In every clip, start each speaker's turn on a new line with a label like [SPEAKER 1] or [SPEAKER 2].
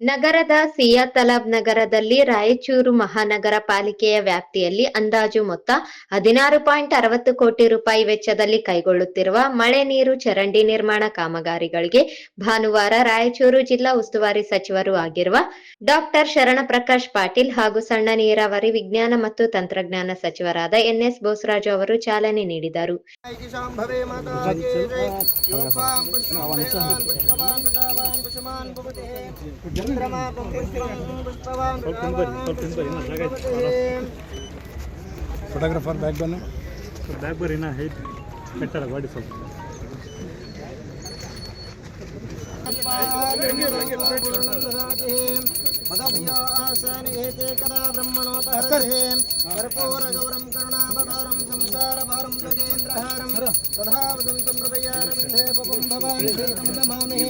[SPEAKER 1] ನಗರದ ಸಿಯಾತಲಾಬ್ ನಗರದಲ್ಲಿ ರಾಯಚೂರು ಮಹಾನಗರ ಪಾಲಿಕೆಯ ವ್ಯಾಪ್ತಿಯಲ್ಲಿ ಅಂದಾಜು ಮೊತ್ತ 16.60 ಕೋಟಿ ರೂಪಾಯಿ ವೆಚ್ಚದಲ್ಲಿ ಕೈಗೊಳ್ಳುತ್ತಿರುವ ಮಳೆ ನೀರು ಚರಂಡಿ ನಿರ್ಮಾಣ ಕಾಮಗಾರಿಗಳಿಗೆ ಭಾನುವಾರ ರಾಯಚೂರು ಜಿಲ್ಲಾ ಉಸ್ತುವಾರಿ ಸಚಿವರೂ ಆಗಿರುವ ಡಾಕ್ಟರ್ ಶರಣಪ್ರಕಾಶ್ ಪಾಟೀಲ್ ಹಾಗೂ ಸಣ್ಣ ನೀರಾವರಿ ವಿಜ್ಞಾನ ಮತ್ತು ತಂತ್ರಜ್ಞಾನ ಸಚಿವರಾದ ಎನ್ಎಸ್ ಬೋಸರಾಜು ಅವರು ಚಾಲನೆ ನೀಡಿದರು.
[SPEAKER 2] ಫೋಟೋಗ್ರಾಫರ್ ಬ್ಯಾಗ್ ಬರೀನಾ ಹೈಟ್ ಕಟ್ಟರ ಗಾಡಿ ಸ್ವಲ್ಪ मदव्यासानिहेते कदा ब्रह्मणोपहरते कर्पूरगौरं करुणावतारं संसारभारं गजेन्द्रहारं तथा वदन्तं हृदयारविन्दे पवं भवानि शीतं नमामि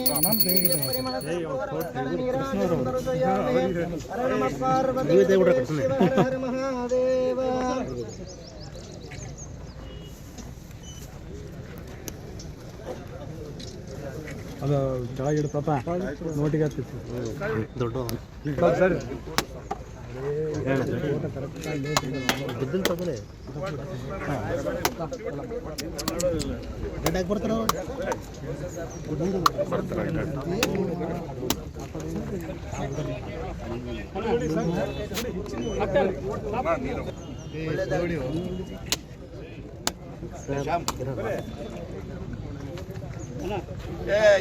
[SPEAKER 2] हर नमः पार्वती हर महादेव. ಅದು ಕೆಳಗಿಡ ಪಾಪ ನೋಟಿಗೆ ಹತ್ತಿತ್ತು ದೊಡ್ಡ ಸರ್ ಬಿದ್ದಿಲ್ಲ ತಗೊಳ್ಳಿ ಗಡ್ಡಾಗಿ ಬರ್ತಾರೆ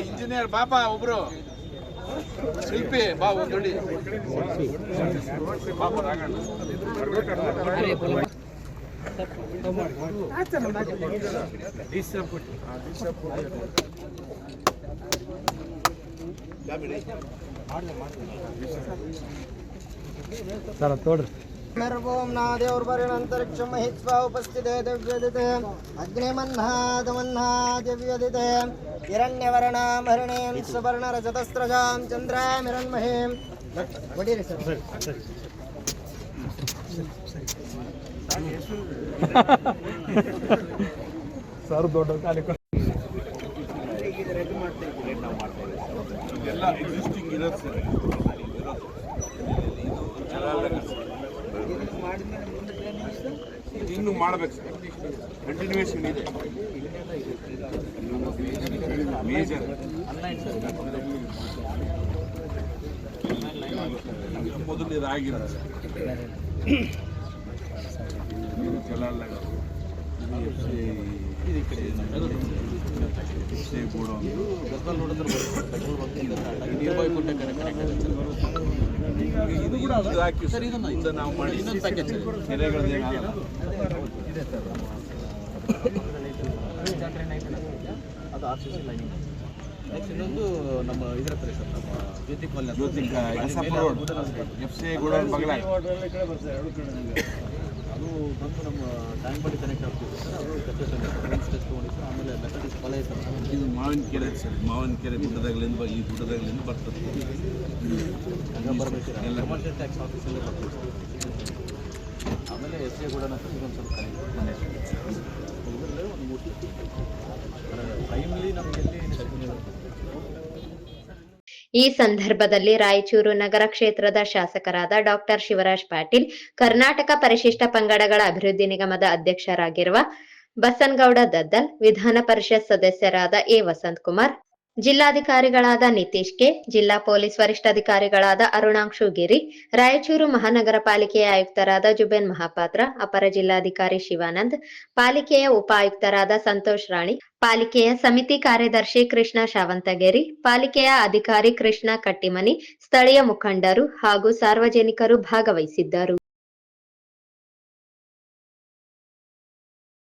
[SPEAKER 3] ಇಂಜಿನಿಯರ್ ಬಾಪಾ ಒಬ್ರು ಶಿಲ್ಪಿ ಬಾ ನೋಡಿ
[SPEAKER 2] ಸರ್ ತೋಡ್ರಿ
[SPEAKER 4] मेरवोम नादेवर्वर्णन्तरिक्षं महित्वा उपस्थिते दिव्यदिते अग्निमन्नादमन्ना दिव्यदिते हिरण्यवर्णां हरिणीं सुवर्णरजतस्रजां चन्द्रामिरन्महीं वडीरे सर
[SPEAKER 2] सर ದೊಡ್ಡ ಕಾಲಿ
[SPEAKER 3] ಎಲ್ಲ ಎಕ್ಸಿಸ್ಟಿಂಗ್ ಇರೋದು ಸರ್ ಇನ್ನು ಮಾಡಬೇಕು ಸರ್ ಕಂಟಿನ್ಯೂಯೇಷನ್ ಇದೆ ಮೇಜರ್ ಮೊದಲು ಇದಾಗಿರೋದು ಸರ್ ಇದು ಕೂಡ ಹಾಕಿ ಸರ್ ಇದನ್ನು ನಾವು ಮಾಡಿ ಇನ್ನೊಂದು ಪ್ಯಾಕೇಜ್ ಕೆರೆಗಳದ್ದೇನಾಗಲ್ಲ ಅದು R C C lining next ಇನ್ನೊಂದು ನಮ್ಮ ಇದರ ಹತ್ರ ಸರ್ ನಮ್ಮ ಜ್ಯೋತಿ ಎಫ್ ಸಿ ಗೋಡೌನ್ ಬಗಲ ಅದು ಬಂದು ನಮ್ಮ ಟ್ಯಾಂಕ್ ಬಡಿ ಕನೆಕ್ಟ್ ಆಗ್ತಿದೆ ಸರ್ ಅದು ಕಟ್ಟೆ ತೊಗೊಂಡಿತ್ತು ಆಮೇಲೆ ಮೆಥಡಿಸ್ ಫಲ ಇದೆ ಸರ್ ಇದು ಮಾವಿನ ಕೆರೆ ಸರ್ ಮಾವಿನ ಕೆರೆ ಗುಡ್ಡದಾಗಲಿಂದ ಈ ಗುಡ್ಡದಾಗಲಿಂದ ಬರ್ತದೆ ಬರಬೇಕು ಎಲ್ಲ ಕಮರ್ಷಿಯಲ್ ಟ್ಯಾಕ್ಸ್ ಆಫೀಸಲ್ಲೇ ಬರ್ತದೆ ಆಮೇಲೆ ಎಸ್ ಎ ಗೋಡೌನ್ ಹತ್ರ ಒಂದು ಸ್ವಲ್ಪ ಇದರಲ್ಲೇ ಒಂದು ಟೈಮ್ಲಿ ನಮಗೆ
[SPEAKER 1] ಈ ಸಂದರ್ಭದಲ್ಲಿ ರಾಯಚೂರು ನಗರ ಕ್ಷೇತ್ರದ ಶಾಸಕರಾದ ಡಾಕ್ಟರ್ ಶಿವರಾಜ್ ಪಾಟೀಲ್, ಕರ್ನಾಟಕ ಪರಿಶಿಷ್ಟ ಪಂಗಡಗಳ ಅಭಿವೃದ್ಧಿ ನಿಗಮದ ಅಧ್ಯಕ್ಷರಾಗಿರುವ ಬಸನಗೌಡ ದದ್ದಲ್, ವಿಧಾನ ಪರಿಷತ್ ಸದಸ್ಯರಾದ ಎ ವಸಂತಕುಮಾರ್, ಜಿಲ್ಲಾಧಿಕಾರಿಗಳಾದ ನಿತೀಶ್ ಕೆ, ಜಿಲ್ಲಾ ಪೊಲೀಸ್ ವರಿಷ್ಠಾಧಿಕಾರಿಗಳಾದ ಅರುಣಾಂಶು ಗಿರಿ, ರಾಯಚೂರು ಮಹಾನಗರ ಪಾಲಿಕೆಯ ಆಯುಕ್ತರಾದ ಜುಬೇನ್ ಮಹಾಪಾತ್ರ, ಅಪರ ಜಿಲ್ಲಾಧಿಕಾರಿ ಶಿವಾನಂದ್, ಪಾಲಿಕೆಯ ಉಪ ಆಯುಕ್ತರಾದ ಸಂತೋಷ್ ರಾಣಿ, ಪಾಲಿಕೆಯ ಸಮಿತಿ ಕಾರ್ಯದರ್ಶಿ ಕೃಷ್ಣ ಶಾವಂತಗೇರಿ, ಪಾಲಿಕೆಯ ಅಧಿಕಾರಿ ಕೃಷ್ಣ ಕಟ್ಟಿಮನಿ, ಸ್ಥಳೀಯ ಮುಖಂಡರು ಹಾಗೂ ಸಾರ್ವಜನಿಕರು ಭಾಗವಹಿಸಿದ್ದರು.